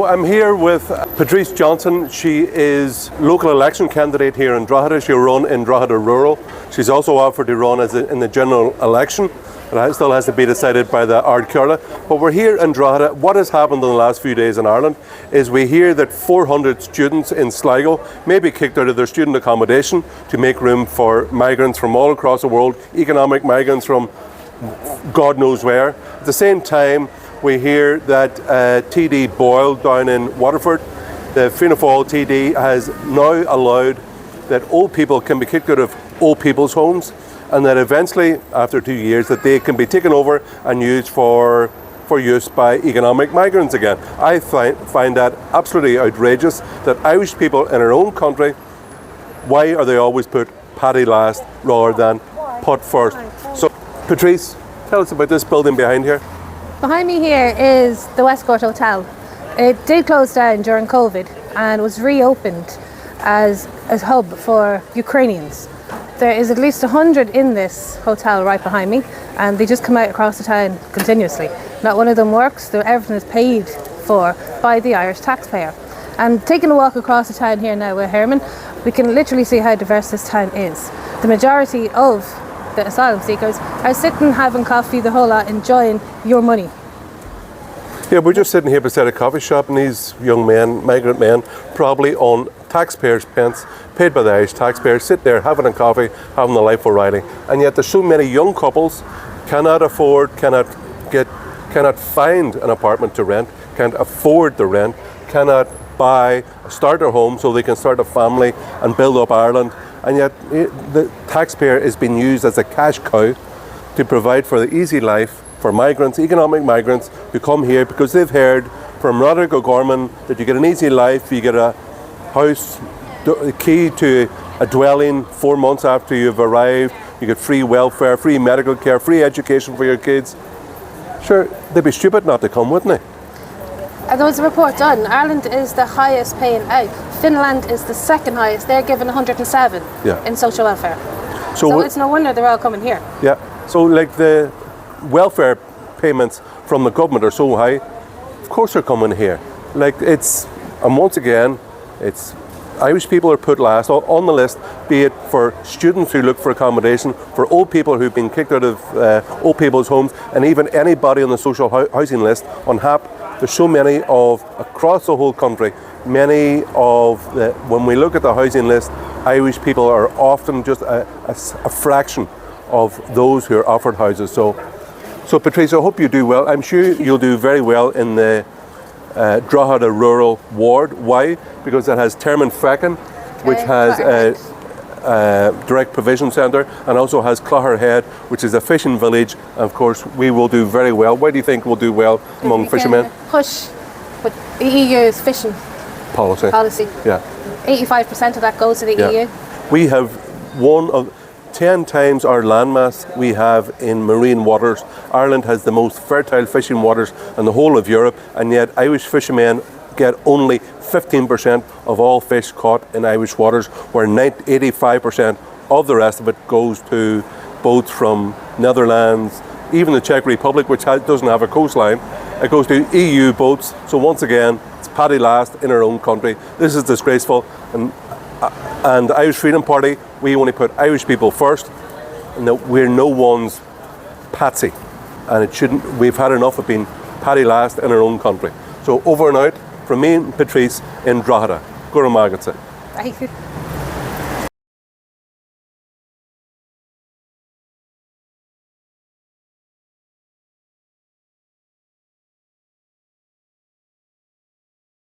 I'm here with Patrice Johnson. She is local election candidate here in Drogheda. She'll run in Drogheda Rural. She's also offered to run in the general election. It still has to be decided by the Ard Cearla. But we're here in Drogheda. What has happened in the last few days in Ireland is we hear that 400 students in Sligo may be kicked out of their student accommodation to make room for migrants from all across the world, economic migrants from God knows where. At the same time, we hear that TD Boyle down in Waterford, the Fianna Fáil TD, has now allowed that old people can be kicked out of old people's homes, and that eventually, after 2 years, that they can be taken over and used for use by economic migrants again. I find that absolutely outrageous, that Irish people in our own country, why are they always put paddy last rather than put first? So, Patrice, tell us about this building behind here. Behind me here is the Westcourt Hotel. It did close down during COVID and was reopened as a hub for Ukrainians. There is at least 100 in this hotel right behind me, and they just come out across the town continuously. Not one of them works, everything is paid for by the Irish taxpayer. And taking a walk across the town here now with Herman, we can literally see how diverse this town is. The majority of the asylum seekers are sitting having coffee, the whole lot, enjoying your money. Yeah, we're just sitting here beside a coffee shop, and these young men, migrant men, probably on taxpayers' pence, paid by the Irish taxpayers, sit there having a coffee, having a life O'Reilly. And yet there's so many young couples cannot afford, cannot find an apartment to rent, can't afford the rent, cannot buy a starter home so they can start a family and build up Ireland. And yet the taxpayer is being used as a cash cow to provide for the easy life for migrants, economic migrants who come here because they've heard from Roderick O'Gorman that you get an easy life, you get a house, a key to a dwelling 4 months after you've arrived, you get free welfare, free medical care, free education for your kids. Sure, they'd be stupid not to come, wouldn't they? And there was a report done. Ireland is the highest paying out. Finland is the second highest. They're given 107 in social welfare. So it's no wonder they're all coming here. Yeah. So like the welfare payments from the government are so high, of course they're coming here. Like and once again, it's Irish people are put last on the list, be it for students who look for accommodation, for old people who've been kicked out of old people's homes, and even anybody on the social housing list on HAP. There's so many across the whole country, when we look at the housing list, Irish people are often just a fraction of those who are offered houses. So Patrice, I hope you do well. I'm sure you'll do very well in the Drogheda Rural ward. Why? Because it has Termon Feckin, which has a direct provision centre, and also has Clogherhead, which is a fishing village. And of course, we will do very well. Why do you think we'll do well among fishermen? Push with the EU's fishing policy. Yeah. 85% of that goes to the EU. We have 10 times our landmass we have in marine waters. Ireland has the most fertile fishing waters in the whole of Europe, and yet Irish fishermen get only 15% of all fish caught in Irish waters, where 85% of the rest of it goes to boats from Netherlands, even the Czech Republic, which doesn't have a coastline. It goes to EU boats. So once again, it's paddy last in our own country. This is disgraceful. And the Irish Freedom Party, we only put Irish people first, and that we're no one's patsy. And it shouldn't. We've had enough of being paddy last in our own country. So over and out from me and Patrice in Drogheda. Gura Magatsa. Thank you.